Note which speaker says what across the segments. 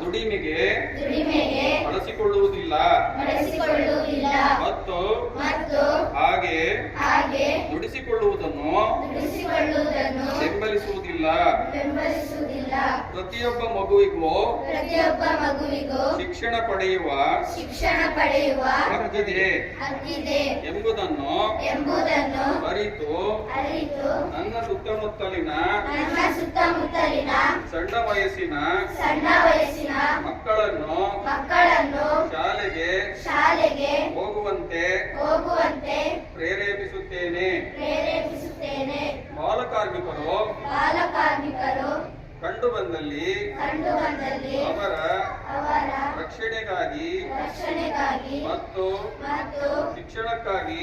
Speaker 1: ದುಡಿಮೆಗೆ ಬಳಸಿಕೊಳ್ಳುವುದಿಲ್ಲ ಮತ್ತು ಹಾಗೆ ದುಡಿಸಿಕೊಳ್ಳುವುದನ್ನು ಬೆಂಬಲಿಸುವುದಿಲ್ಲ. ಪ್ರತಿಯೊಬ್ಬ ಮಗುವಿಗೂ ಶಿಕ್ಷಣ ಪಡೆಯುವ ಹಕ್ಕಿದೆ ಎಂಬುದನ್ನು ಅರಿತು ನನ್ನ ಸುತ್ತಮುತ್ತಲಿನ ಸಣ್ಣ ವಯಸ್ಸಿನ ಮಕ್ಕಳನ್ನು ಶಾಲೆಗೆ ಹೋಗುವಂತೆ ಪ್ರೇರೇಪಿಸುತ್ತೇನೆ. ಬಾಲಕಾರ್ಮಿಕರು ಕಂಡು ಬಂದಲ್ಲಿ ಅವರ ರಕ್ಷಣೆಗಾಗಿ ಮತ್ತು ಶಿಕ್ಷಣಕ್ಕಾಗಿ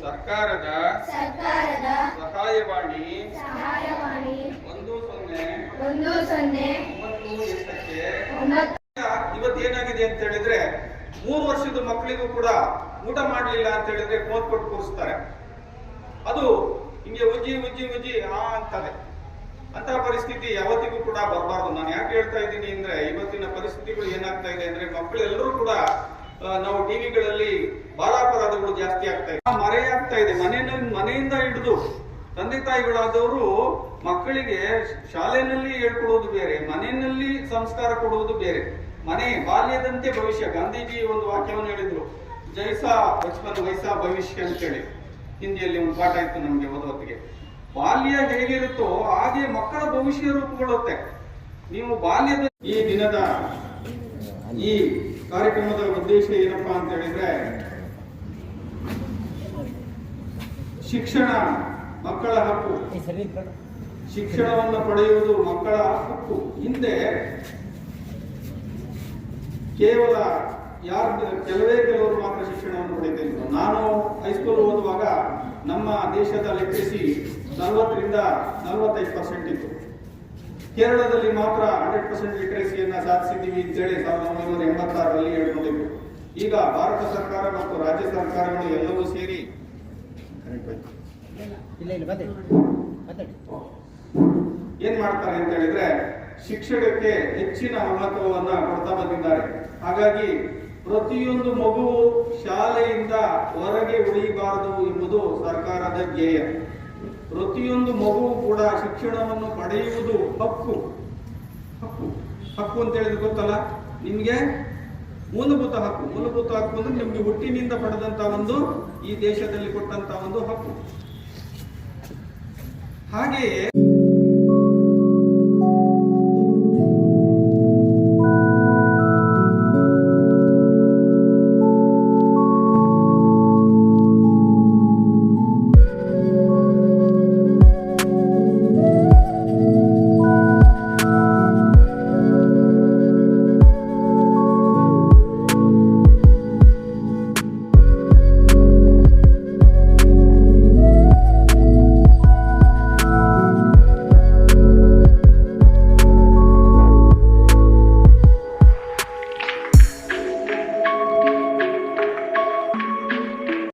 Speaker 1: ಸರ್ಕಾರದ ಸಹಾಯವಾಣಿ 1098 ಇವತ್ತೇನಾಗಿದೆ ಅಂತ ಹೇಳಿದ್ರೆ 3 ವರ್ಷದ ಮಕ್ಕಳಿಗೂ ಕೂಡ ಊಟ ಮಾಡಲಿಲ್ಲ ಅಂತ ಹೇಳಿದ್ರೆ ಕೋತ್ ಕೊಟ್ಟು ಕೂರಿಸ್ತಾರೆ. ಅದು ಹಿಂಗೆ ಉಜ್ಜಿ ಅಂತದೆ. ಅಂತ ಪರಿಸ್ಥಿತಿ ಯಾವತ್ತಿಗೂ ಕೂಡ ಬರಬಾರ್ದು. ನಾನು ಯಾಕೆ ಹೇಳ್ತಾ ಇದ್ದೀನಿ ಅಂದ್ರೆ ಇವತ್ತಿನ ಪರಿಸ್ಥಿತಿಗಳು ಏನಾಗ್ತಾ ಇದೆ ಅಂದ್ರೆ ಮಕ್ಕಳೆಲ್ಲರೂ ಕೂಡ ನಾವು ಟಿವಿಗಳಲ್ಲಿ ಬಾಲಾಪರಾಧಗಳು ಜಾಸ್ತಿ ಆಗ್ತಾ ಇದೆ, ಮರೆಯಾಗ್ತಾ ಇದೆ. ಮನೆಯಿಂದ ಹಿಡಿದು ತಂದೆ ತಾಯಿಗಳಾದವರು ಮಕ್ಕಳಿಗೆ ಶಾಲೆಯಲ್ಲಿ ಹೇಳ್ಕೊಡೋದು ಬೇರೆ, ಮನೆಯಲ್ಲಿ ಸಂಸ್ಕಾರ ಕೊಡುವುದು ಬೇರೆ. ಮನೆ ಬಾಲ್ಯದಂತೆ ಭವಿಷ್ಯ. ಗಾಂಧೀಜಿ ಒಂದು ವಾಕ್ಯವನ್ನು ಹೇಳಿದ್ರು, ಜೈಸಾ ಬಚ್ಪನ್ ವೈಸಾ ಭವಿಷ್ಯ ಅಂತೇಳಿ. ಹಿಂದಿಯಲ್ಲಿ ಒಂದು ಪಾಠ ಇತ್ತು ನಮ್ಗೆ ಓದೋತ್ತಿಗೆ. ಬಾಲ್ಯ ಹೇಗಿರುತ್ತೋ ಹಾಗೆ ಮಕ್ಕಳ ಭವಿಷ್ಯ ರೂಪುಗೊಳ್ಳುತ್ತೆ. ನೀವು ಬಾಲ್ಯದ ಈ ದಿನದ ಈ ಕಾರ್ಯಕ್ರಮದ ಉದ್ದೇಶ ಏನಪ್ಪಾ ಅಂತ ಹೇಳಿದ್ರೆ, ಶಿಕ್ಷಣ ಮಕ್ಕಳ ಹಕ್ಕು. ಶಿಕ್ಷಣವನ್ನು ಪಡೆಯುವುದು ಮಕ್ಕಳ ಹಕ್ಕು. ಹಿಂದೆ ಕೇವಲ ಕೆಲವರು ಮಾತ್ರ ಶಿಕ್ಷಣವನ್ನು ಪಡೆಯುತ್ತಿದ್ರು. ನಾನು ಹೈಸ್ಕೂಲ್ ಓದುವಾಗ ನಮ್ಮ ದೇಶದ ಲಿಟ್ರಸಿ 40ರಿಂದ 45% ಇತ್ತು. ಕೇರಳದಲ್ಲಿ ಮಾತ್ರ 100% ಲಿಟ್ರಸಿಯನ್ನ ಸಾಧಿಸಿದ್ದೀವಿ ಅಂತೇಳಿ 1986ರಲ್ಲಿ ಹೇಳ್ಕೊಂಡಿದ್ರು. ಈಗ ಭಾರತ ಸರ್ಕಾರ ಮತ್ತು ರಾಜ್ಯ ಸರ್ಕಾರಗಳು ಎಲ್ಲವೂ ಸೇರಿ ಏನ್ ಮಾಡ್ತಾರೆ ಅಂತ ಹೇಳಿದ್ರೆ ಶಿಕ್ಷಣಕ್ಕೆ ಹೆಚ್ಚಿನ ಮಹತ್ವವನ್ನ ಕೊಡ್ತಾ ಬಂದಿದ್ದಾರೆ. ಹಾಗಾಗಿ ಪ್ರತಿಯೊಂದು ಮಗು ಶಾಲೆಯಿಂದ ಹೊರಗೆ ಉಳಿಯಬಾರದು ಎಂಬುದು ಸರ್ಕಾರದ ಧ್ಯೇಯ. ಪ್ರತಿಯೊಂದು ಮಗು ಕೂಡ ಶಿಕ್ಷಣವನ್ನು ಪಡೆಯುವುದು ಹಕ್ಕು. ಅಂತ ಹೇಳಿದ್ರೆ ಗೊತ್ತಲ್ಲ ನಿಮ್ಗೆ, ಮೂಲಭೂತ ಹಕ್ಕು. ಮೂಲಭೂತ ಹಕ್ಕು ಅಂದ್ರೆ ನಿಮ್ಗೆ ಹುಟ್ಟಿನಿಂದ ಪಡೆದಂತ ಒಂದು ಈ ದೇಶದಲ್ಲಿ ಕೊಟ್ಟಂತ ಒಂದು ಹಕ್ಕು. ಹಾಗೆಯೇ